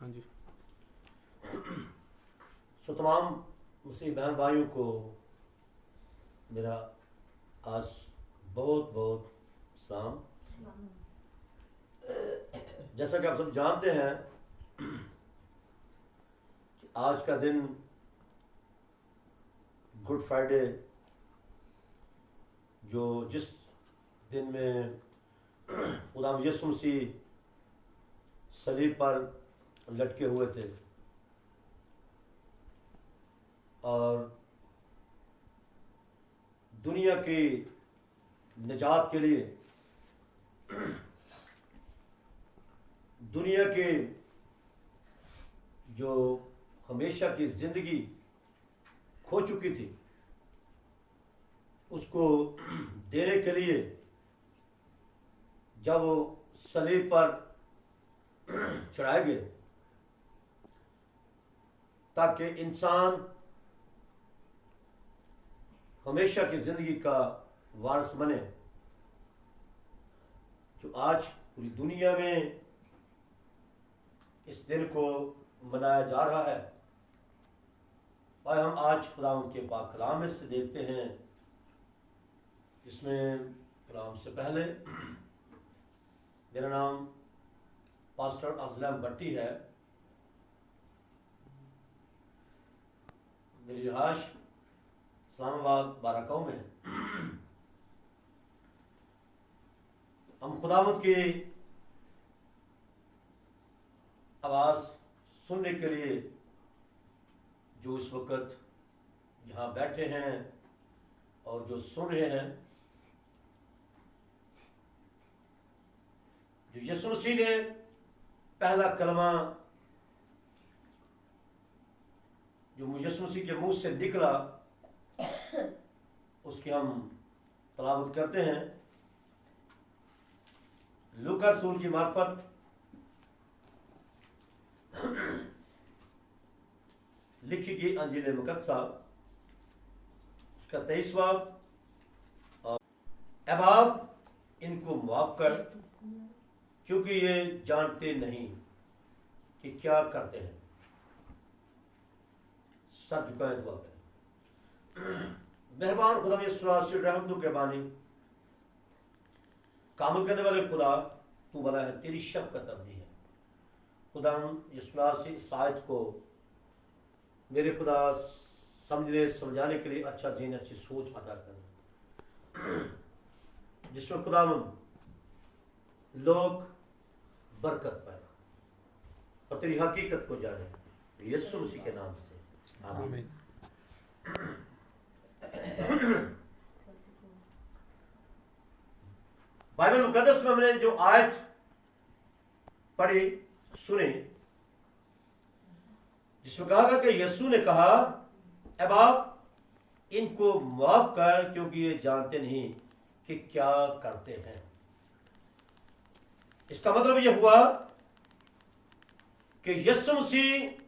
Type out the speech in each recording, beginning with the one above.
हाँ जी। सो तमाम मुस्लिम बहन भाइयों को मेरा आज बहुत बहुत सलाम। जैसा कि आप सब जानते हैं कि आज का दिन गुड फ्राइडे, जो जिस दिन में खुदा यीशु मसीह सलीब पर लटके हुए थे और दुनिया की निजात के लिए, दुनिया के जो हमेशा की जिंदगी खो चुकी थी उसको देने के लिए जब वो सलीब पर चढ़ाए गए ताकि इंसान हमेशा की जिंदगी का वारिस बने, जो आज पूरी दुनिया में इस दिन को मनाया जा रहा है। और हम आज खुदा के पाक कलाम में से देखते हैं, जिसमें कलाम से पहले मेरा नाम पास्टर अफजल भट्टी है। मेरी रिहाइश इस्लामाबाद बाराकाऊ में है। हम खुदावंद की आवाज़ सुनने के लिए जो इस वक्त यहाँ बैठे हैं और जो सुन रहे हैं, जो यीशु मसीह ने पहला कलमा जो यीशु मसीह के मुंह से निकला उसकी हम तलावत करते हैं। लूका रसूल की मार्फत लिखी गई अंजील मुकद्दसा उसका 23वां, अब आप इनको माफ कर क्योंकि ये जानते नहीं कि क्या करते हैं। सर झुकाए दुआ करें। मेहरबान खुदा यीशु रहमतों के बानी कामल करने वाले खुदा, तू भला है, तेरी शफ़क़त अबदी है। खुदा यीशु से इस आयत को मेरे खुदा समझने समझाने के लिए अच्छा ज़हन, अच्छी सोच अता कर, जिसमें खुदा लोग बरकत पाए और तेरी हकीकत को जाने। यीशु मसीह के नाम से आमीन। बाइबल मुकद्दस में हमने जो आयत पढ़ी सुनी, जिसमें कहा गया कि यीशु ने कहा, अब आप इनको माफ कर क्योंकि ये जानते नहीं कि क्या करते हैं। इसका मतलब यह हुआ कि यीशु मसीह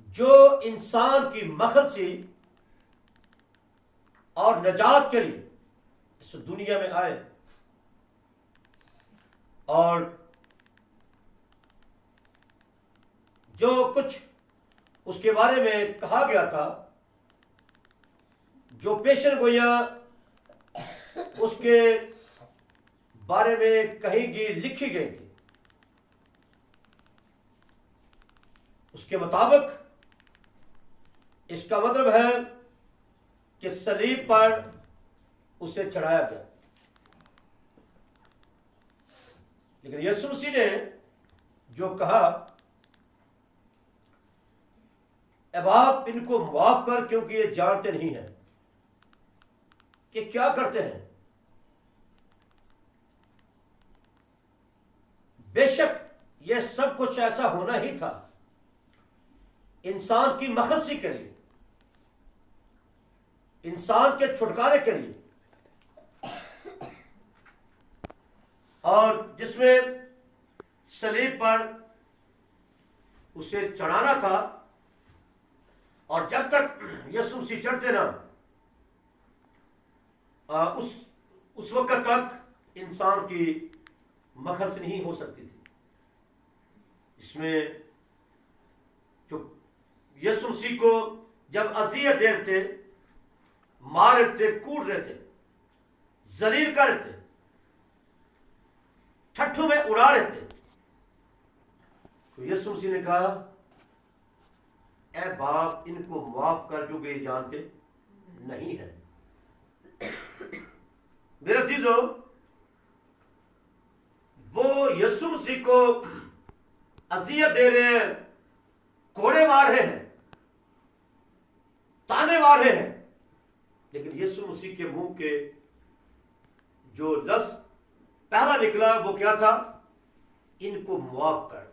जो इंसान की मखलसी और नजात के लिए इस दुनिया में आए और जो कुछ उसके बारे में कहा गया था, जो पेशन गोइयां उसके बारे में कही गई, लिखी गई थी, उसके मुताबिक इसका मतलब है कि सलीब पर उसे चढ़ाया गया। लेकिन यीशु मसीह ने जो कहा, अब आप इनको माफ कर क्योंकि ये जानते नहीं हैं कि क्या करते हैं। बेशक यह सब कुछ ऐसा होना ही था इंसान की मखलसी के लिए, इंसान के छुटकारे के लिए, और जिसमें सलीब पर उसे चढ़ाना था। और जब तक यीशु मसीह चढ़ते ना, उस वक्त तक इंसान की मक्खन से नहीं हो सकती थी। इसमें जो यीशु मसीह को जब अजियत दे रहे थे, मार रहे थे, कूट रहे थे, जलील कर रहे थे, ठट्ठू में उड़ा रहे थे, तो यीशु मसीह ने कहा, ए बाप, इनको माफ कर क्योंकि ये जानते नहीं है। मेरे अजीजों, वो यीशु मसीह को अजियत दे रहे हैं, कोड़े मार रहे हैं, ताने मार रहे हैं, लेकिन यीशु मसीह के मुंह के जो लफ्ज पहला निकला वो क्या था? इनको माफ कर।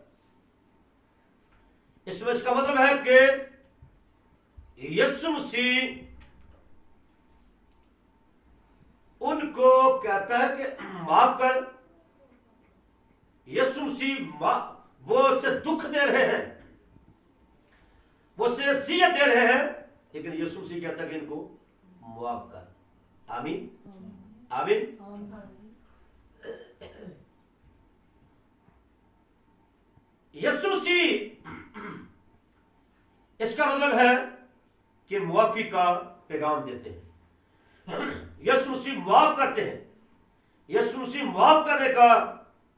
इसमें इसका मतलब है कि यीशु मसीह उनको कहता है कि माफ कर। यीशु मसीह वो उससे दुख दे रहे हैं, वो उससे अज़ियत दे रहे हैं, लेकिन यीशु मसीह कहता है कि इनको माफ कर। आमीन, आमीन। यीशु मसीह, इसका मतलब है कि मुआफी का पैगाम देते हैं। यीशु मसीह माफ करते हैं, यीशु मसीह माफ करने का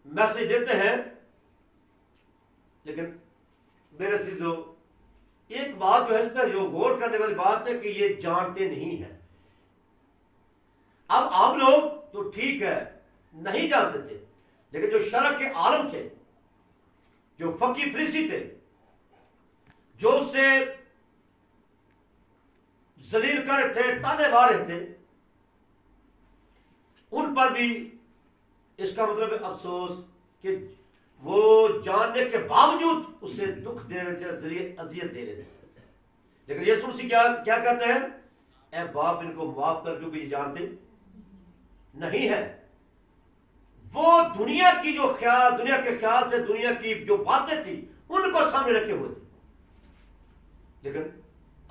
मैसेज देते हैं। लेकिन मेरे अजीजों, एक बात जो है, इस पर जो गौर करने वाली बात है कि ये जानते नहीं है। अब आप लोग तो ठीक है, नहीं जानते थे, लेकिन जो शरअ के आलम थे, जो फकी फरीसी थे, जो उसे जलील कर रहे थे, ताने मार रहे थे, उन पर भी इसका मतलब है अफसोस कि वो जानने के बावजूद उसे दुख दे रहे थे, अजियत दे रहे थे। लेकिन यीशु मसीह क्या कहते हैं? ए बाप, इनको माफ कर क्योंकि ये जानते नहीं है। वो दुनिया की जो ख्याल, दुनिया के ख्याल थे, दुनिया की जो बातें थी, उनको सामने रखे हुए थे। लेकिन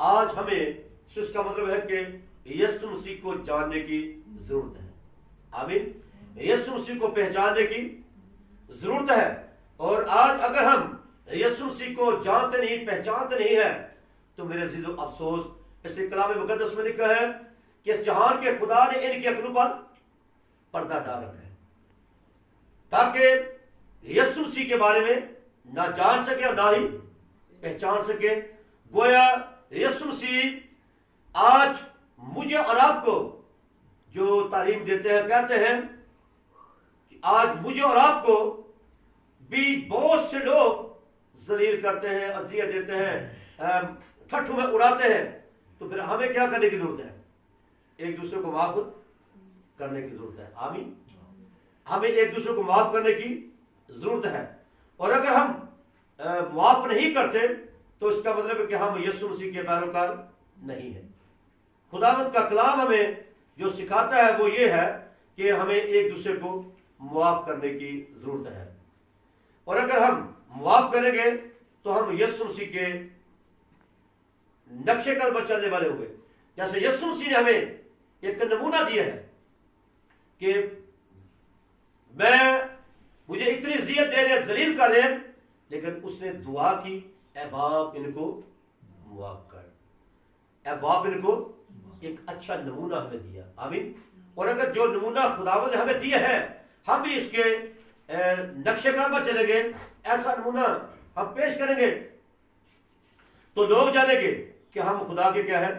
आज हमें इसका मतलब है कि यीशु मसीह को जानने की जरूरत है। आमीन। यीशु मसीह को पहचानने की जरूरत है। और आज अगर हम यीशु मसीह को जानते नहीं, पहचानते नहीं है, तो मेरे अजीजों अफसोस। इसलिए कलाम मुकद्दस में लिखा है कि इस जहान के खुदा ने इनकी अक्लों पर पर्दा डाल रखा है, ताकि यीशु मसीह के बारे में ना जान सके और ना ही पहचान सके। गोया यीशु मसीह आज मुझे और आपको जो तालीम देते हैं, कहते हैं कि आज मुझे और आपको भी बहुत से लोग जलील करते हैं, अजियत देते हैं, ठट्ठू में उड़ाते हैं। तो फिर हमें क्या करने की जरूरत है? एक दूसरे को माफ करने की जरूरत है। आमीन। हमें एक दूसरे को माफ करने की जरूरत है। और अगर हम माफ नहीं करते तो इसका मतलब है कि हम यीशु मसीह के पैरोकार नहीं है। खुदावंद का कलाम हमें जो सिखाता है वो ये है कि हमें एक दूसरे को माफ करने की जरूरत है। और अगर हम माफ करेंगे तो हम यीशु मसीह के नक्शे कदम पर चलने वाले होंगे। जैसे यीशु मसीह ने हमें एक नमूना दिया है कि मुझे इतनी इज्जत दे रहे, जलील कर रहे, लेकिन उसने दुआ की, ए बाप, इनको माफ कर। ए बाप, इनको एक अच्छा नमूना हमें दिया। आमीन। और अगर जो नमूना खुदावंद ने हमें दिया है, हम भी इसके नक्शे कदम पर चलेंगे, ऐसा नमूना हम पेश करेंगे, तो लोग जानेंगे कि हम खुदा के क्या है,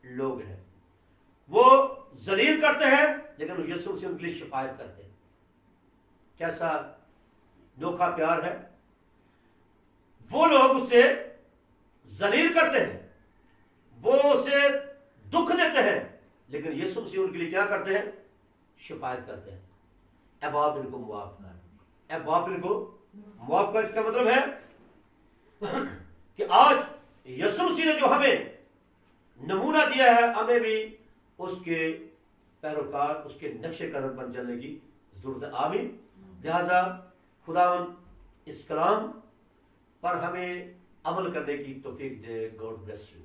लोग हैं। वो जलील करते हैं, लेकिन यीशु से उनके लिए शिफायत करते हैं। कैसा नोखा प्यार है। वो लोग उसे जलील करते हैं, वो उसे दुख देते हैं, लेकिन यीशु मसीह उनके लिए क्या करते हैं? शिफायत करते हैं। ए बाप, इनको माफ कर। ए बाप, इनको माफ कर। इसका मतलब है कि आज यीशु मसीह ने जो हमें नमूना दिया है, हमें भी उसके पैरोकार, उसके नक्शे कदम पर चलने की जरूरत है। आमीन। लिहाजा खुदावंद इस कलाम पर हमें अमल करने की तौफीक दे। God bless you.